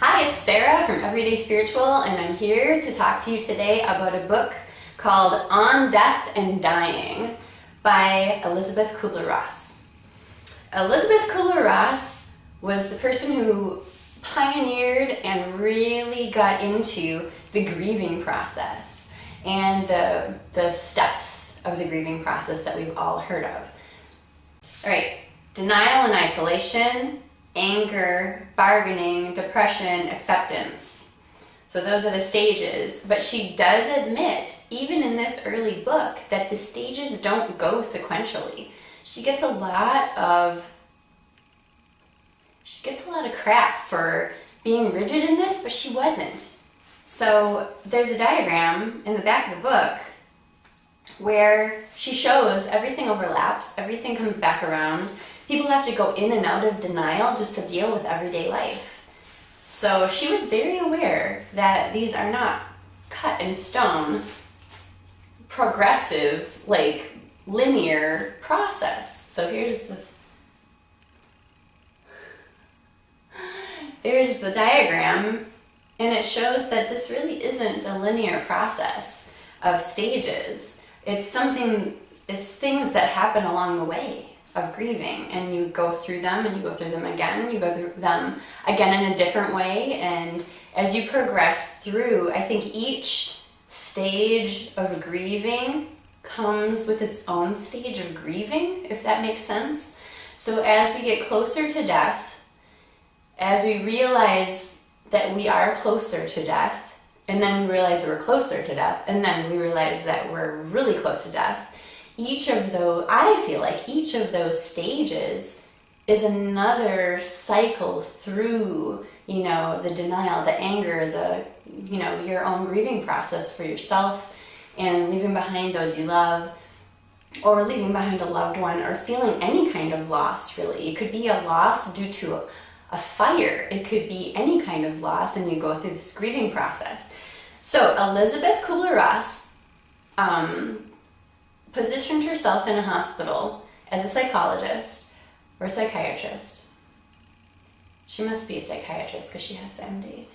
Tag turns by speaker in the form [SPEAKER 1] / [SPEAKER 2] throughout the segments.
[SPEAKER 1] Hi, it's Sarah from Everyday Spiritual, and I'm here to talk to you today about a book called On Death and Dying by Elisabeth Kubler-Ross. Elisabeth Kubler-Ross was the person who pioneered and really got into the grieving process and the steps of the grieving process that we've all heard of. All right, denial and isolation, anger, bargaining, depression, acceptance. So those are the stages. But she does admit, even in this early book, that the stages don't go sequentially. She gets a lot of crap for being rigid in this, but she wasn't. So there's a diagram in the back of the book where she shows everything overlaps, everything comes back around. People have to go in and out of denial just to deal with everyday life. So she was very aware that these are not cut in stone, progressive, linear process. So here's the diagram, and it shows that this really isn't a linear process of stages. It's things that happen along the way of grieving, and you go through them and you go through them again and you go through them again in a different way. And as you progress through, I think each stage of grieving comes with its own stage of grieving, if that makes sense. So as we get closer to death, as we realize that we are closer to death, and then we realize that we're closer to death, and then we realize that we're really close to death, I feel like each of those stages is another cycle through, the denial, the anger, your own grieving process for yourself, and leaving behind those you love, or leaving behind a loved one, or feeling any kind of loss, really. It could be a loss due to a fire. It could be any kind of loss, and you go through this grieving process. So Elisabeth Kubler-Ross positioned herself in a hospital as a psychologist or psychiatrist. She must be a psychiatrist because she has the MD.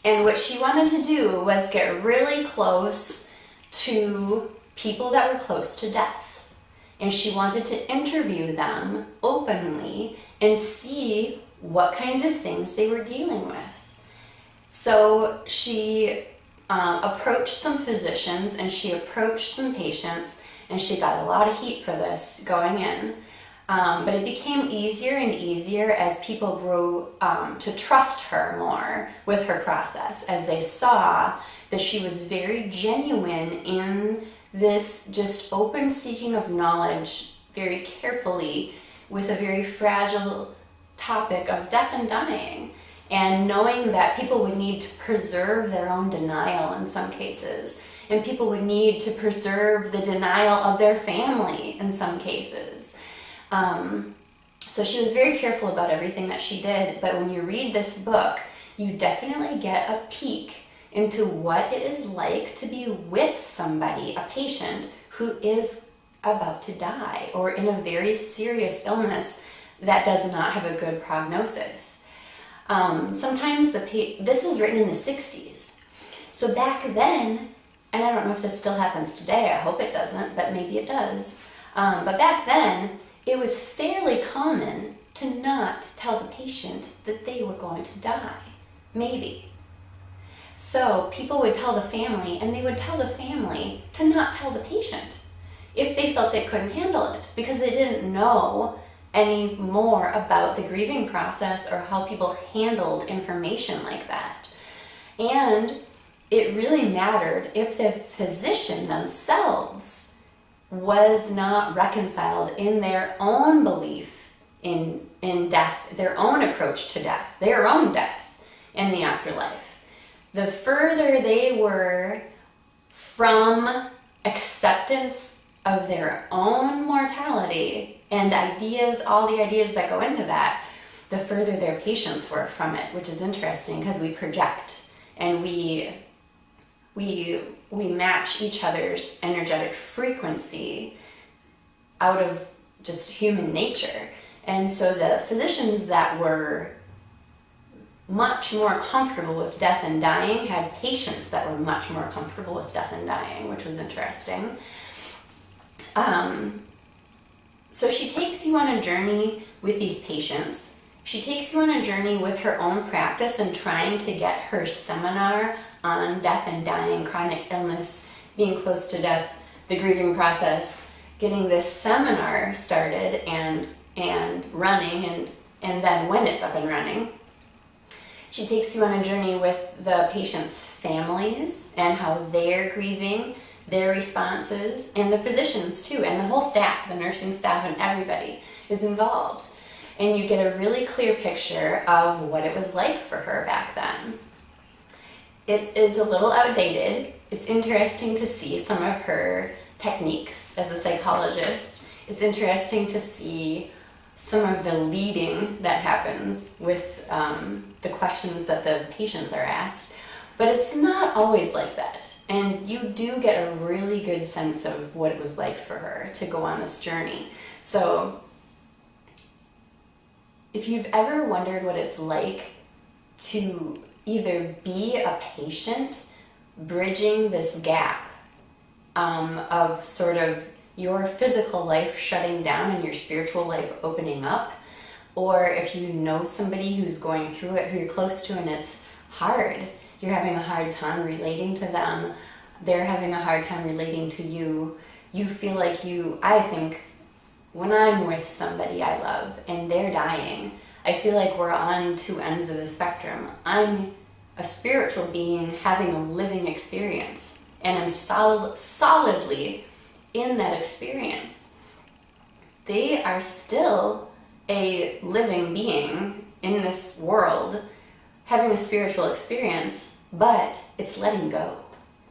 [SPEAKER 1] And what she wanted to do was get really close to people that were close to death. And she wanted to interview them openly and see what kinds of things they were dealing with. So she approached some physicians and she approached some patients, and she got a lot of heat for this going in. But it became easier and easier as people grew to trust her more with her process, as they saw that she was very genuine in this just open seeking of knowledge, very carefully, with a very fragile topic of death and dying. And knowing that people would need to preserve their own denial in some cases, and people would need to preserve the denial of their family in some cases. So she was very careful about everything that she did, but when you read this book, you definitely get a peek into what it is like to be with somebody, a patient, who is about to die or in a very serious illness that does not have a good prognosis. Sometimes this was written in the 60s. So back then, and I don't know if this still happens today, I hope it doesn't, but maybe it does. But back then, it was fairly common to not tell the patient that they were going to die. Maybe. So people would tell the family, and they would tell the family to not tell the patient if they felt they couldn't handle it, because they didn't know any more about the grieving process or how people handled information like that. And it really mattered if the physician themselves was not reconciled in their own belief in death, their own approach to death, their own death in the afterlife. The further they were from acceptance of their own mortality and ideas, all the ideas that go into that, the further their patients were from it, which is interesting because we project and we match each other's energetic frequency out of just human nature. And so the physicians that were much more comfortable with death and dying had patients that were much more comfortable with death and dying, which was interesting. So she takes you on a journey with these patients. She takes you on a journey with her own practice and trying to get her seminar on death and dying, chronic illness, being close to death, the grieving process, getting this seminar started and running, and then when it's up and running. She takes you on a journey with the patients' families and how they're grieving, their responses, and the physicians too, and the whole staff, the nursing staff, and everybody is involved. And you get a really clear picture of what it was like for her back then. It is a little outdated. It's interesting to see some of her techniques as a psychologist. It's interesting to see some of the leading that happens with the questions that the patients are asked, but it's not always like that. And you do get a really good sense of what it was like for her to go on this journey. So if you've ever wondered what it's like to either be a patient bridging this gap of sort of your physical life shutting down and your spiritual life opening up, or if you know somebody who's going through it, who you're close to, and it's hard, you're having a hard time relating to them, they're having a hard time relating to you, you feel like I think when I'm with somebody I love and they're dying, I feel like we're on two ends of the spectrum. I'm a spiritual being having a living experience, and I'm solidly in that experience. They are still a living being in this world having a spiritual experience, but it's letting go.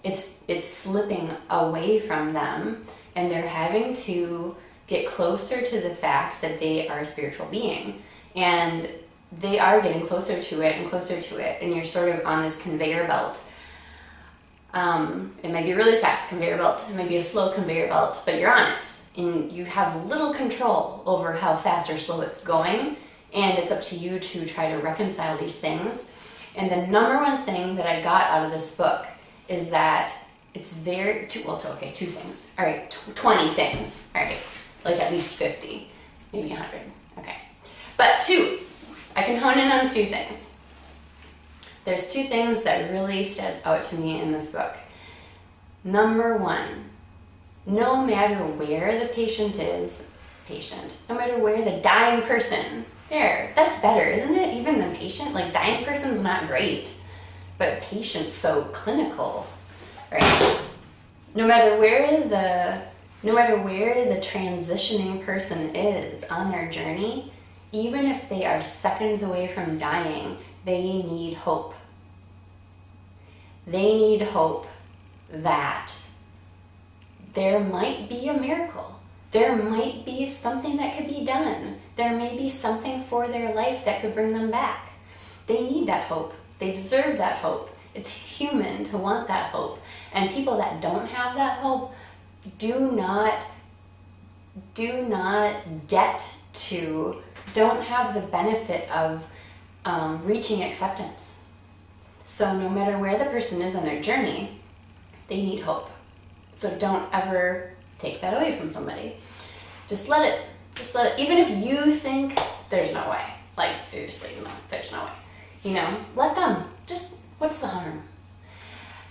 [SPEAKER 1] It's slipping away from them, and they're having to get closer to the fact that they are a spiritual being, and they are getting closer to it and closer to it, and you're sort of on this conveyor belt. It might be a really fast conveyor belt, it might be a slow conveyor belt, but you're on it, and you have little control over how fast or slow it's going, and it's up to you to try to reconcile these things. And the number one thing that I got out of this book is that it's two things. All right, 20 things. All right, like at least 50, maybe 100. Okay, but two. I can hone in on two things. There's two things that really stood out to me in this book. Number one, no matter where the patient is, no matter where the dying person, that's better, isn't it? Even the patient, like dying person's not great, but patient's so clinical, right? No matter where the transitioning person is on their journey, even if they are seconds away from dying, they need hope. They need hope that there might be a miracle. There might be something that could be done. There may be something for their life that could bring them back. They need that hope. They deserve that hope. It's human to want that hope. And people that don't have that hope don't have the benefit of reaching acceptance. So no matter where the person is on their journey, they need hope. So don't ever take that away from somebody. Just let it, even if you think there's no way, like seriously, no, there's no way, let them, what's the harm?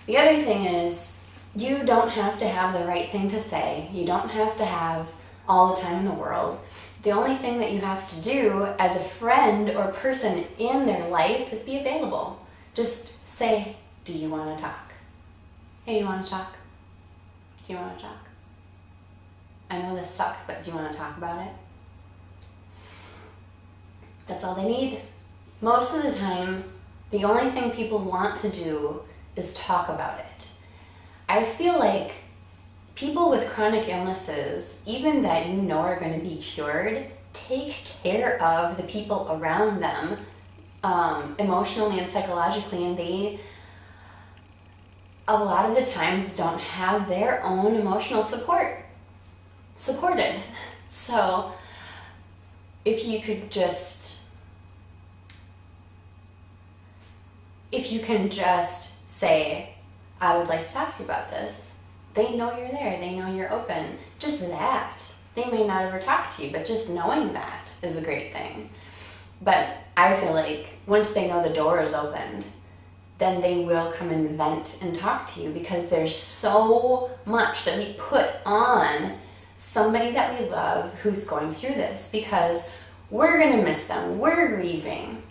[SPEAKER 1] The other thing is, you don't have to have the right thing to say. You don't have to have all the time in the world. The only thing that you have to do as a friend or person in their life is be available. Just say, do you want to talk? Hey, do you want to talk? Do you want to talk? I know this sucks, but do you want to talk about it? That's all they need. Most of the time, the only thing people want to do is talk about it. I feel like people with chronic illnesses, even that are going to be cured, take care of the people around them emotionally and psychologically, and they a lot of the times don't have their own emotional supported. So if you could just if you can just say, I would like to talk to you about this, they know you're there, they know you're open. Just that. They may not ever talk to you, but just knowing that is a great thing. But I feel like once they know the door is opened, then they will come and vent and talk to you, because there's so much that we put on somebody that we love who's going through this, because we're going to miss them. We're grieving.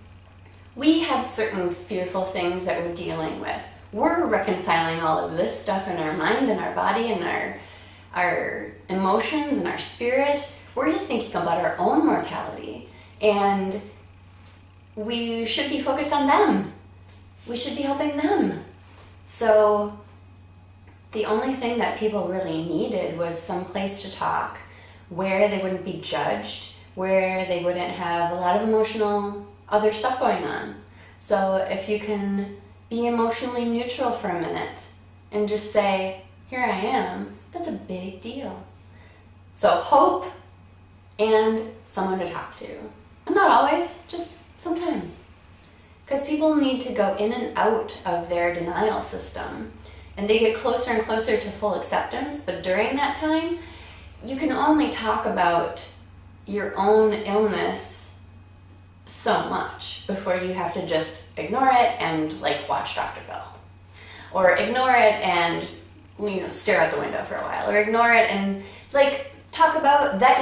[SPEAKER 1] We have certain fearful things that we're dealing with. We're reconciling all of this stuff in our mind and our body and our emotions and our spirit. We're just thinking about our own mortality. And we should be focused on them. We should be helping them. So the only thing that people really needed was some place to talk where they wouldn't be judged, where they wouldn't have a lot of emotional other stuff going on. So if you can be emotionally neutral for a minute and just say, here I am, that's a big deal. So hope and someone to talk to. And not always, just sometimes. Because people need to go in and out of their denial system. And they get closer and closer to full acceptance. But during that time, you can only talk about your own illness so much before you have to just ignore it and like watch Dr. Phil. Or ignore it and stare out the window for a while. Or ignore it and like talk about that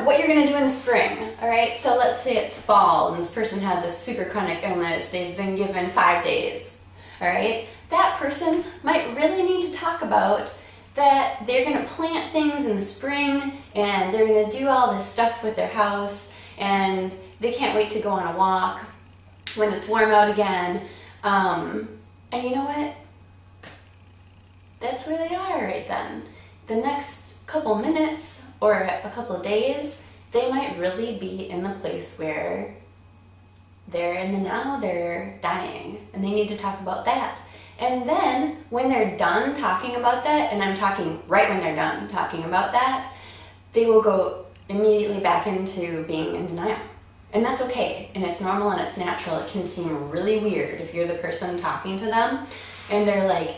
[SPEAKER 1] what you're gonna do in the spring. All right, so let's say it's fall and this person has a super chronic illness. They've been given 5 days. All right, that person might really need to talk about that they're gonna plant things in the spring and they're gonna do all this stuff with their house and they can't wait to go on a walk when it's warm out again. And you know what? That's where they are right then. The next couple minutes or a couple of days, they might really be in the place where they're in the now, they're dying, and they need to talk about that. And then when they're done talking about that, and I'm talking right when they're done talking about that, they will go immediately back into being in denial. And that's okay, and it's normal and it's natural. It can seem really weird if you're the person talking to them and they're like,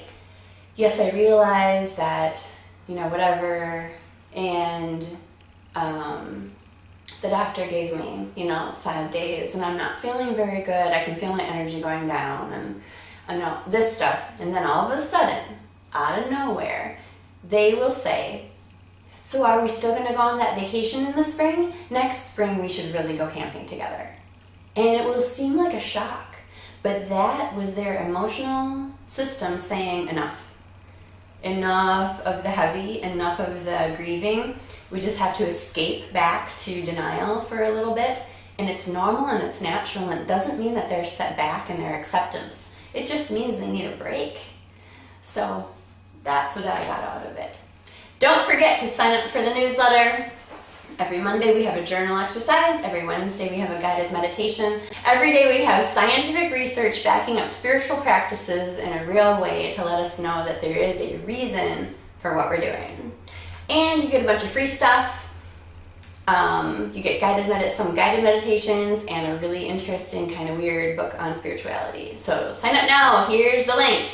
[SPEAKER 1] yes, I realize that, whatever, and the doctor gave me, 5 days, and I'm not feeling very good. I can feel my energy going down, and I know this stuff. And then all of a sudden, out of nowhere, they will say, so are we still going to go on that vacation in the spring? Next spring, we should really go camping together. And it will seem like a shock, but that was their emotional system saying enough. Enough of the heavy, enough of the grieving. We just have to escape back to denial for a little bit. And it's normal and it's natural, and it doesn't mean that they're set back in their acceptance. It just means they need a break. So that's what I got out of it. Don't forget to sign up for the newsletter. Every Monday we have a journal exercise. Every Wednesday we have a guided meditation. Every day we have scientific research backing up spiritual practices in a real way to let us know that there is a reason for what we're doing. And you get a bunch of free stuff. You get some guided meditations and a really interesting kind of weird book on spirituality. So sign up now. Here's the link.